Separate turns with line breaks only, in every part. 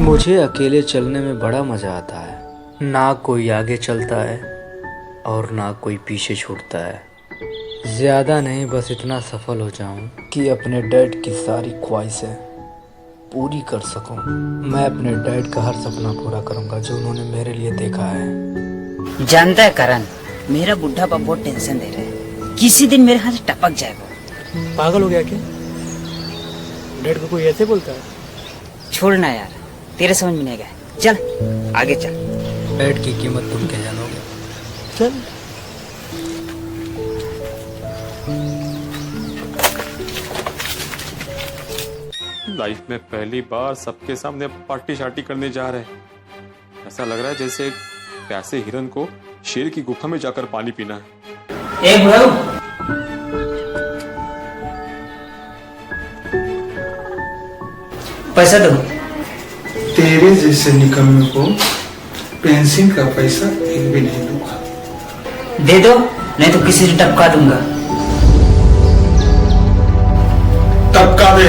मुझे अकेले चलने में बड़ा मज़ा आता है। ना कोई आगे चलता है और ना कोई पीछे छूटता है। ज़्यादा नहीं, बस इतना सफल हो जाऊं कि अपने डैड की सारी ख्वाहिशें पूरी कर सकूं। मैं अपने डैड का हर सपना पूरा करूंगा जो उन्होंने मेरे लिए देखा है।
जानता है करण, मेरा बुढ़ा बाप बहुत टेंशन दे रहा है। किसी दिन मेरे हाथ से टपक जाएगा।
पागल हो गया क्या? डैड को कोई ऐसे बोलता है?
छोड़ना यार, तेरे समझ में नहीं गया। चल आगे चल।
डैड की कीमत तुम क्या जानोगे?
चल।
लाइफ में पहली बार सबके सामने पार्टी शार्टी करने जा रहे हैं। ऐसा लग रहा है जैसे एक प्यासे हिरन को शेर की गुफा में जाकर पानी पीना है।
ए ब्रो, पैसा दो।
तेरे जैसे निकम्मे को पेंशन का पैसा एक भी नहीं दूंगा।
दे दो, नहीं तो किसी से टपका दूंगा।
टपका दे,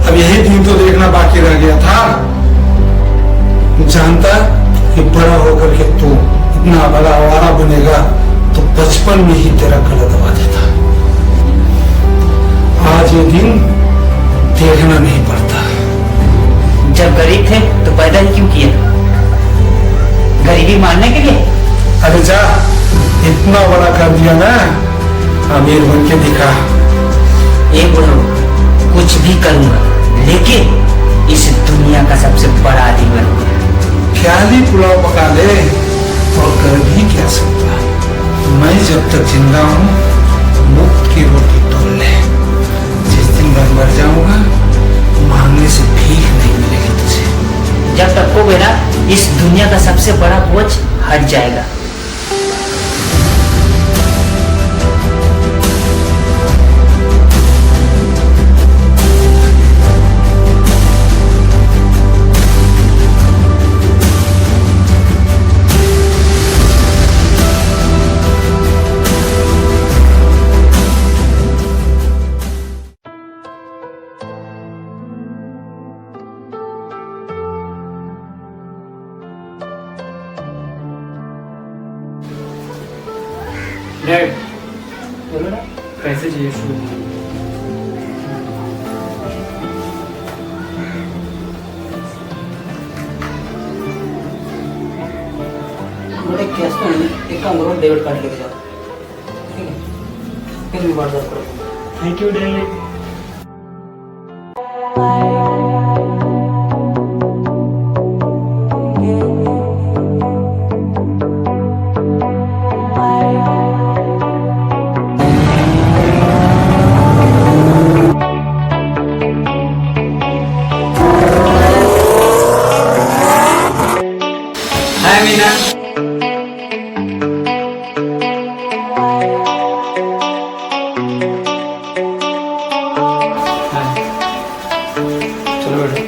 अब यही दिन तो देखना बाकी रह गया था। जानता कि बड़ा होकर के तू इतना बड़ा आवारा बनेगा तो बचपन में ही तेरा गला दबा देता। आज ये दिन देखना नहीं पड़ता।
जब गरीब थे तो पैदा ही क्यों किया? गरीबी मारने के लिए?
अरे जा, इतना बड़ा कर दिया ना, अमीर बन के दिखा।
एक ब्रो, कुछ भी करूंगा लेकिन इस दुनिया का सबसे बड़ा आदमी बनूंगा।
ख्याली पुलाव पका ले और कर भी क्या सकता। मैं जब तक जिंदा हूँ मुफ्त की रोटी तोड़ ले। जिस दिन मैं मर जाऊंगा मांगने से भीख नहीं मिलेगी तुझे।
जब तक को बेरा इस दुनिया का सबसे बड़ा बोझ हट जाएगा।
डैड, बोलो ना, पैसे चाहिए शुरू।
मुझे कैश तो नहीं, एक काम करो, डेबिट कार्ड लेके जाओ, ठीक है? फिर मैं व्हाट्सएप करूँगा।
Thank you dad.
Hi Meena.
चलो बैठो।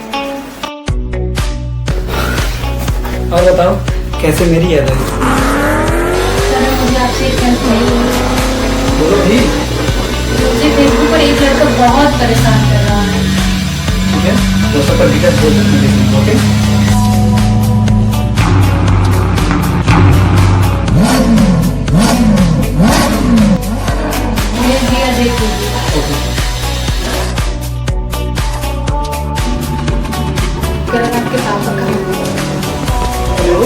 और बताओ, कैसे मेरी याद आई?
सर, मुझे आपसे एक हेल्प नहीं।
बोलो भी।
मुझे फेसबुक पर एक लड़का बहुत परेशान कर रहा है।
ठीक है, वो सब पर डिटेल्स बोल सकते। ओके।
भेज दिया, देख लीजिए। करण आपके पापा का है।
हेलो,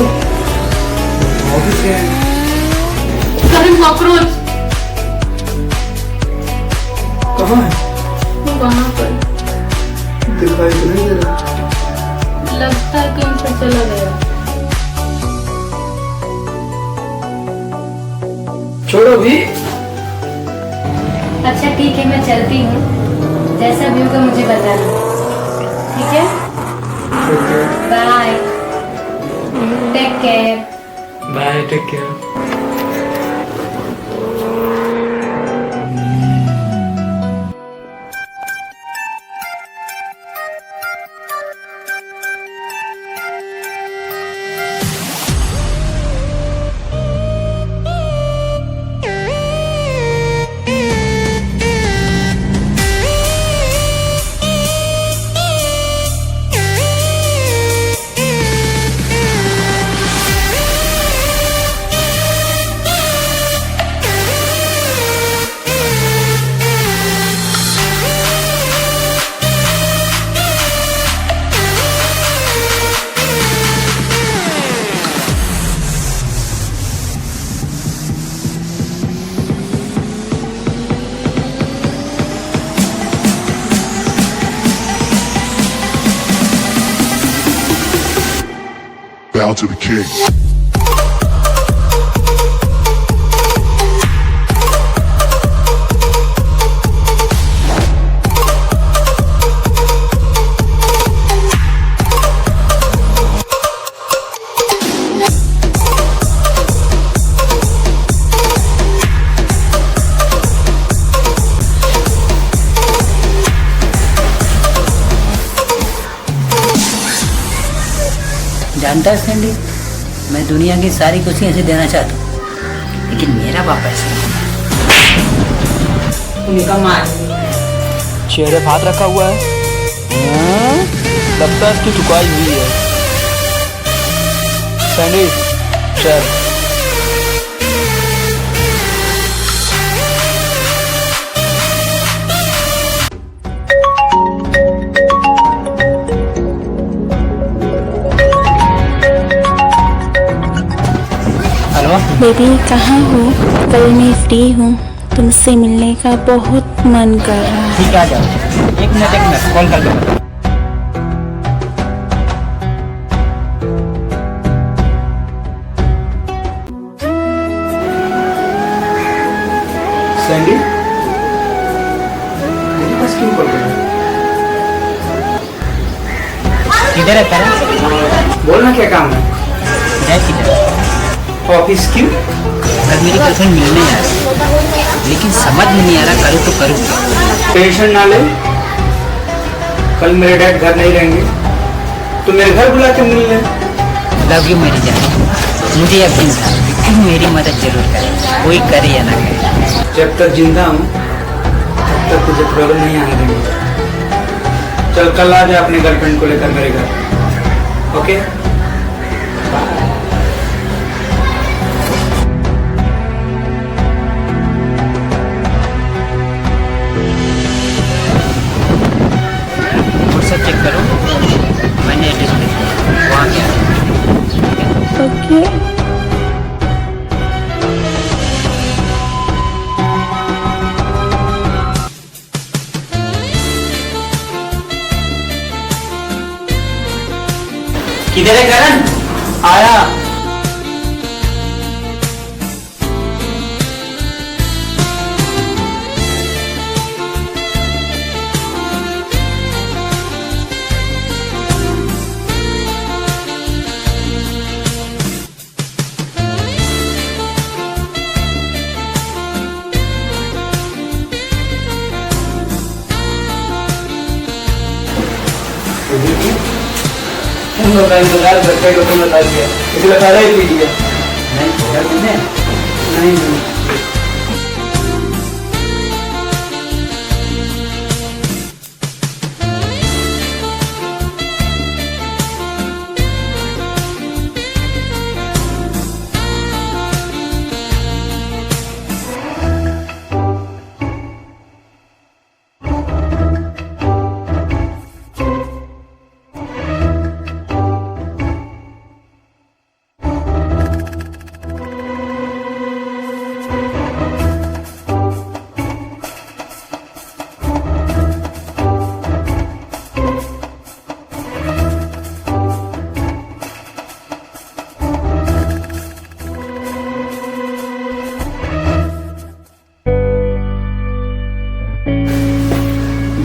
ऑफिस से हैं?
करण कॉकरोच
कहाँ है?
वो वहाँ पर
दिखाई तो नहीं दे रहा।
लगता है कहीं पर चला गया।
छोड़ो भी।
अच्छा ठीक है, मैं चलती हूँ। जैसा भी होगा मुझे बताना, ठीक है? Bye, take care.
Bye, take care.
Bow to the king.
जानता है सैंडी, मैं दुनिया की सारी खुशियां ऐसे देना चाहता हूँ, लेकिन मेरा बाप ऐसा निकम्मा है।
चेहरे पे हाथ रखा हुआ है, लगता है इसकी चुकाई हुई है। सैंडी चल।
बेबी कहाँ हो? कल मैं फ्री हूँ, तुमसे मिलने का बहुत मन कर रहा है।
ठीक है, आ जाओ। एक मिनट कॉल कर दो।
सैंडी मेरे पास क्यों कॉल कर रहा है?
किधर है करण?
बोलना क्या काम है?
मैं किधर?
ऑफिस क्यों?
कल मेरी गर्लफ्रेंड मिलने आ रही, लेकिन समझ में नहीं आ रहा करूँ तो करूँ।
टेंशन ना ले, कल मेरे डैड घर नहीं रहेंगे तो मेरे घर बुला के मिल ले।
लव यू मेरी जान, मुझे यकीन था तुम मेरी मदद जरूर करे, कोई करे या ना करे।
जब तक जिंदा हूँ तब तक तुझे प्रॉब्लम नहीं आने देंगे। चल कल आ जा अपनी गर्लफ्रेंड को लेकर मेरे घर, ओके?
व्हाट्सएप चेक करो, मैंने एड्रेस लिख दिया, वहाँ क्या
ओके।
किधर है करण? आया।
तुम लोग का इंतजार करते हो, तुम बता दिया इसलिए पहले ही पी लिया। नहीं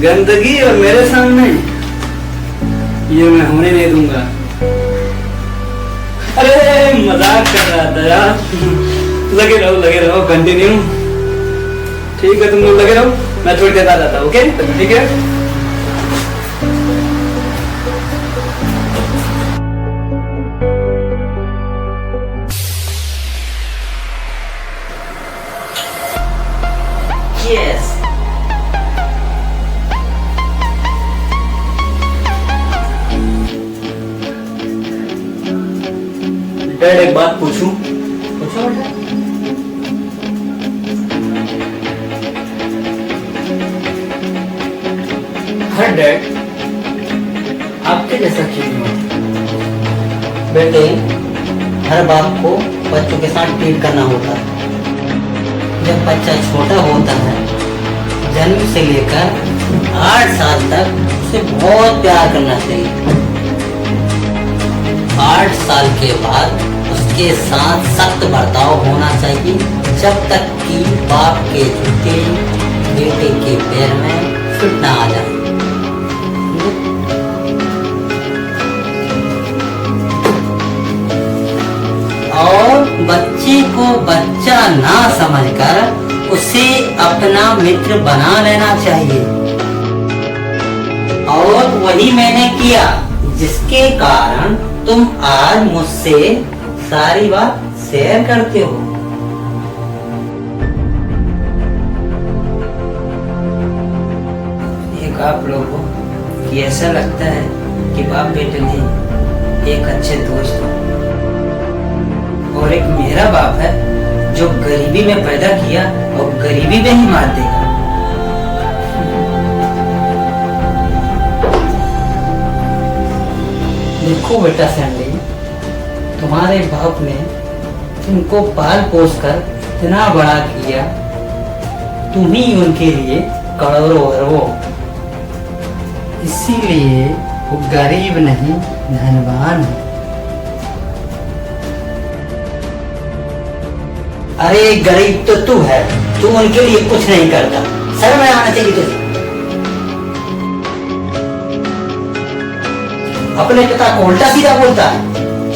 गंदगी और मेरे सामने ये मैं होने नहीं दूंगा। अरे मजाक कर रहा था यार। लगे रहो कंटिन्यू। ठीक है तुम लोग लगे रहो, मैं थोड़ी देर आ जाता हूँ। ओके ठीक है।
यस
डैड एक बात पूछूं?
पूछो बेटा।
हर डैड आपके जैसा क्यों नहीं होता?
बेटे हर बाप को बच्चों के साथ ट्रीट करना होता है। जब बच्चा छोटा होता है जन्म से लेकर 8 साल तक उसे बहुत प्यार करना चाहिए। 8 साल के बाद उसके साथ सख्त बर्ताव होना चाहिए, जब तक कि बाप के जूते बेटे के पैर में फिट ना आ जाए। और बच्चे को बच्चा ना समझकर उसे अपना मित्र बना लेना चाहिए। और वही मैंने किया, जिसके कारण तुम आज मुझसे सारी बात शेयर करते हो।
एक आप लोगों को ऐसा लगता है कि बाप बेटे नहीं, एक अच्छे दोस्त हो। और एक मेरा बाप है जो गरीबी में पैदा किया और गरीबी में ही मार देगा।
देखो बेटा सैंडी, तुम्हारे बाप ने तुमको पाल पोस कर इतना बड़ा किया, तुम ही उनके लिए करोड़ों अरबों। इसीलिए वो गरीब नहीं धनवान है। अरे गरीब तो तू है, तू उनके लिए कुछ नहीं करता। शर्म आना चाहिए तुझे। अपने पिता को उल्टा सीधा बोलता है।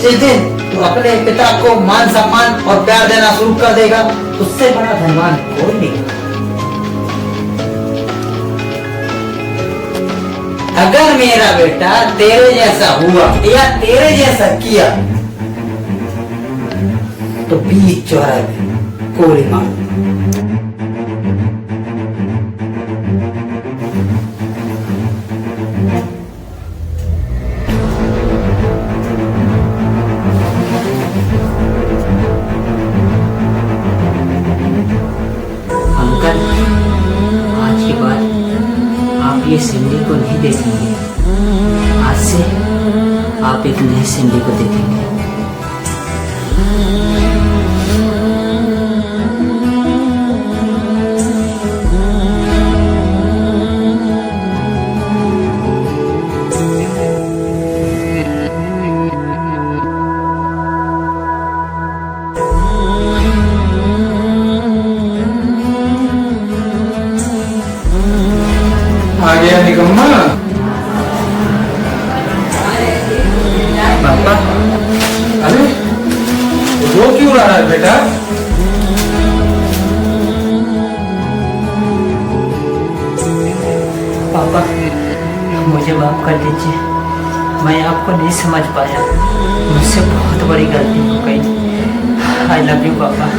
जिस दिन तू अपने पिता को मान सम्मान और प्यार देना शुरू कर देगा, उससे बड़ा धनवान कोई नहीं। अगर मेरा बेटा तेरे जैसा हुआ या तेरे जैसा किया तो बीच चौराहे में गोली मार।
अंकल, आज के बाद आप ये सिंडी को नहीं देखेंगे। आज से आप एक नए सिंडी को देखेंगे।
आ गया निकम्मा।
पापा,
अरे रो क्यों रहा है बेटा?
पापा मुझे माफ कर दीजिए, मैं आपको नहीं समझ पाया। मुझसे बहुत बड़ी गलती हो गई। आई लव यू पापा।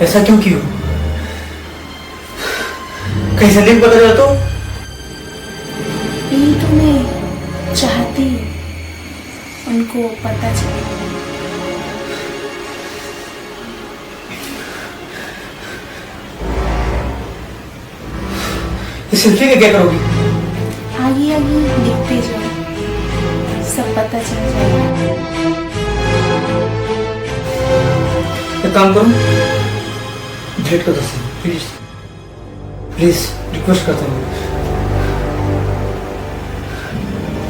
ऐसा क्यों किया? कहीं संदीप पता चला तो?
यही तो मैं चाहती हूँ, उनको पता चले।
इस सेल्फी का क्या करोगी?
आगे आगे देखते जाओ, सब पता चल जाएगा।
एक काम करो, डेट कर दो प्लीज, प्लीज रिक्वेस्ट करता हूँ।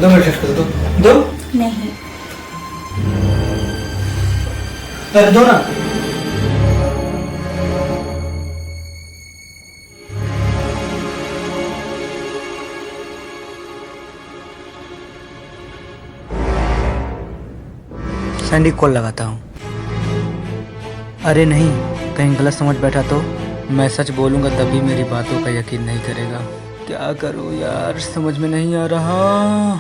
2 मिनट डेट कर दो।
नहीं,
अरे दो ना।
सैंडी कॉल लगाता हूँ। अरे नहीं, कहीं गलत समझ बैठा तो? मैं सच बोलूँगा तभी मेरी बातों का यकीन नहीं करेगा। क्या करूँ यार, समझ में नहीं आ रहा।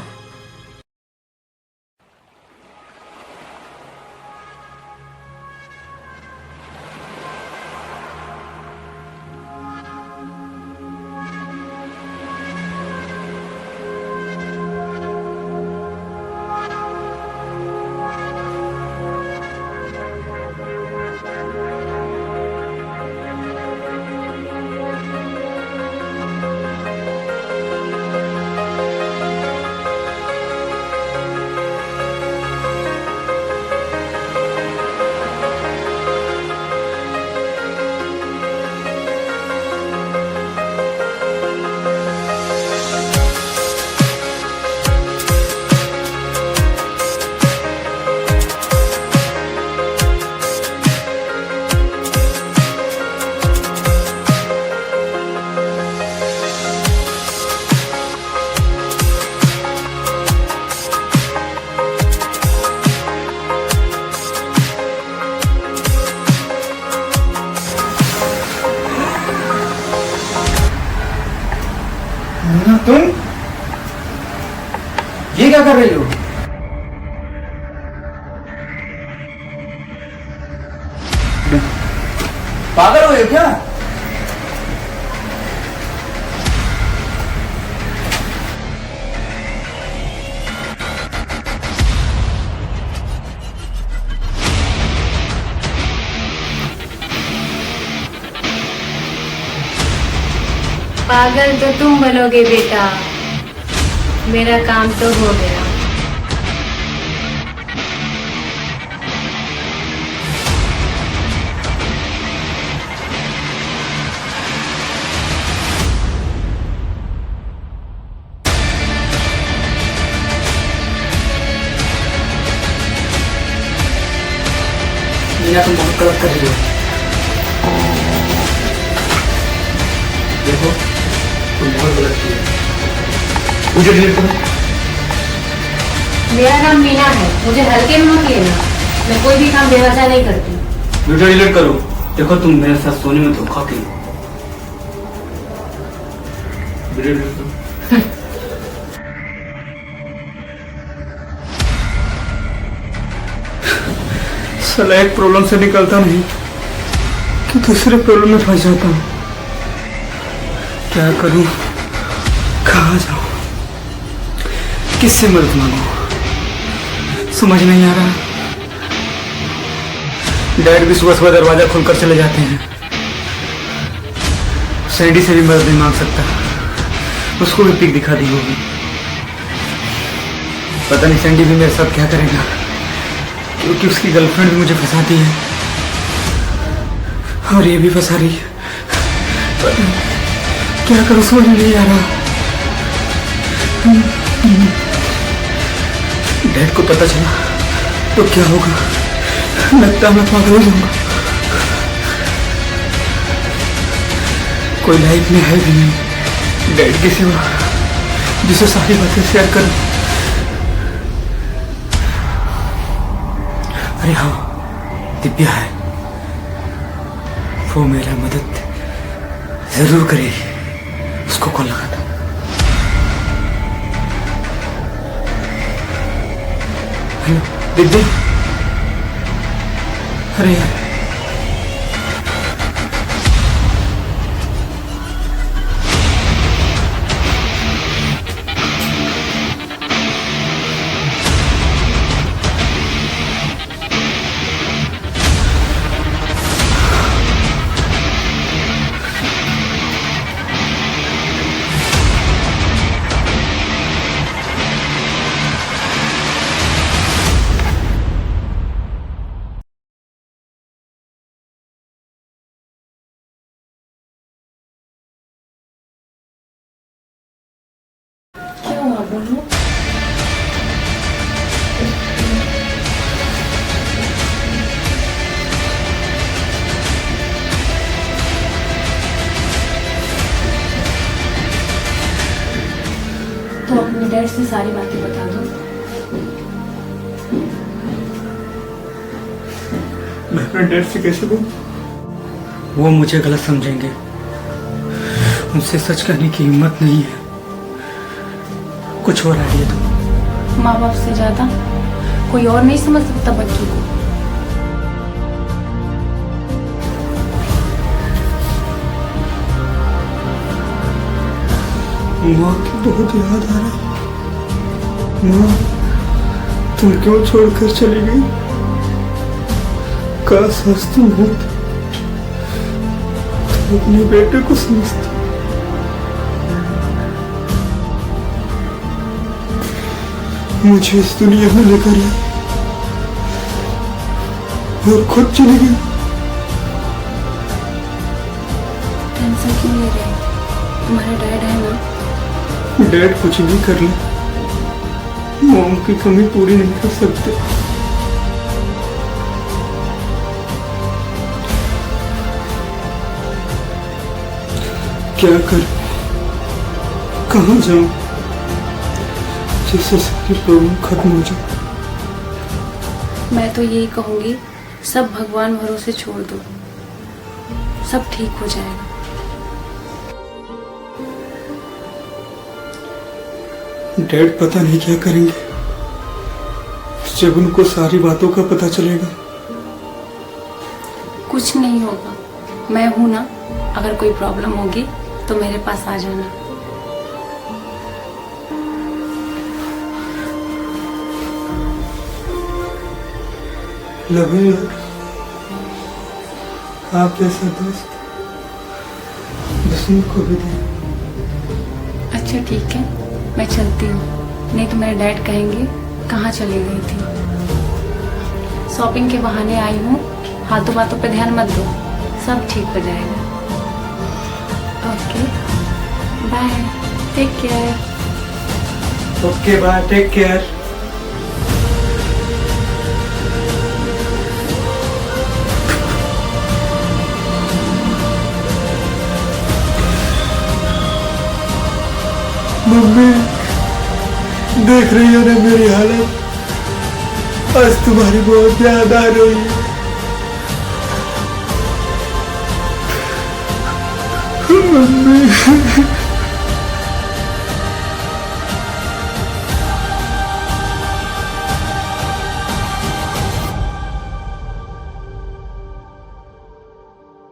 तुम ये क्या कर रही हो? पागल हो क्या?
पागल तो तुम बनोगे बेटा, मेरा काम तो हो गया।
मीना, तुम बहुत गलत कर रही हो। देखो, तुम बहुत गलत की है। मुझे डिलीट करो।
मेरा नाम मीना है, मुझे हल्के में मत लेना। मैं कोई भी काम बेवजह नहीं करती।
वीडियो डिलीट करो। देखो, तुम मेरे साथ सोने में धोखा की। वीडियो डिलीट करो। साला एक प्रॉब्लम से निकलता नहीं कि दूसरे प्रॉब्लम में फंस जाता हूँ। क्या करूं, कहाँ जाऊं, किससे मदद मांगू, समझ नहीं आ रहा। डैड भी सुबह सुबह दरवाजा खोलकर चले जाते हैं। सैंडी से भी मदद नहीं मांग सकता, उसको भी पिक दिखा दी होगी। पता नहीं सैंडी भी मेरे साथ क्या करेगा, क्योंकि उसकी गर्लफ्रेंड भी मुझे फंसाती है और ये भी फंसा रही है। पता नहीं क्या करूं, समझ नहीं आ रहा। डैड को पता चला तो क्या होगा, लगता है मैं पागल हो जाऊंगा। कोई लाइफ में है भी नहीं डैड के सिवा जिसे सारी बातें शेयर करूं। अरे हाँ, दिव्या है, वो मेरा मदद जरूर करेगी। उसको कॉल लगाता। हेलो दिव्या, अरे यार
बोलूं? तो अपने डैड से सारी बातें बता दो।
मैं अपने डैड से कैसे बोलूं? वो मुझे गलत समझेंगे। उनसे सच कहने की हिम्मत नहीं है। कुछ और आइडिया दो।
माँ बाप से ज्यादा कोई और नहीं समझ सकता बच्चों को।
माँ की बहुत याद आ रहा है। माँ, तुम क्यों छोड़कर चली गई? काश आज तुम होती तो अपने बेटे को समझती। मुझे इस दुनिया में लेकर आई और खुद चली गई।
टेंशन क्यों ले रहे हो? तुम्हारे डैड है ना।
डैड कुछ नहीं कर ले, मॉम की कमी पूरी नहीं कर सकते। क्या करूं, कहाँ जाऊं जिससे सारी प्रॉब्लम खत्म हो जाए?
मैं तो यही कहूंगी, सब भगवान भरोसे छोड़ दो, सब ठीक हो जाएगा।
डैड पता नहीं क्या करेंगे जब उनको सारी बातों का पता चलेगा।
कुछ नहीं होगा, मैं हूं ना। अगर कोई प्रॉब्लम होगी तो मेरे पास आ जाना।
Love you. आप जैसा दोस्त दुश्मन को भी दे।
अच्छा ठीक है, मैं चलती हूँ, नहीं तो मेरे डैड कहेंगे कहाँ चली गई थी। शॉपिंग के बहाने आई हूँ, हाथों बातों पे ध्यान मत दो, सब ठीक हो जाएगा। Okay bye, take care.
Okay bye, take care. मम्मी देख रही हो ना मेरी हालत? आज तुम्हारी बहुत याद आ रही है मम्मी।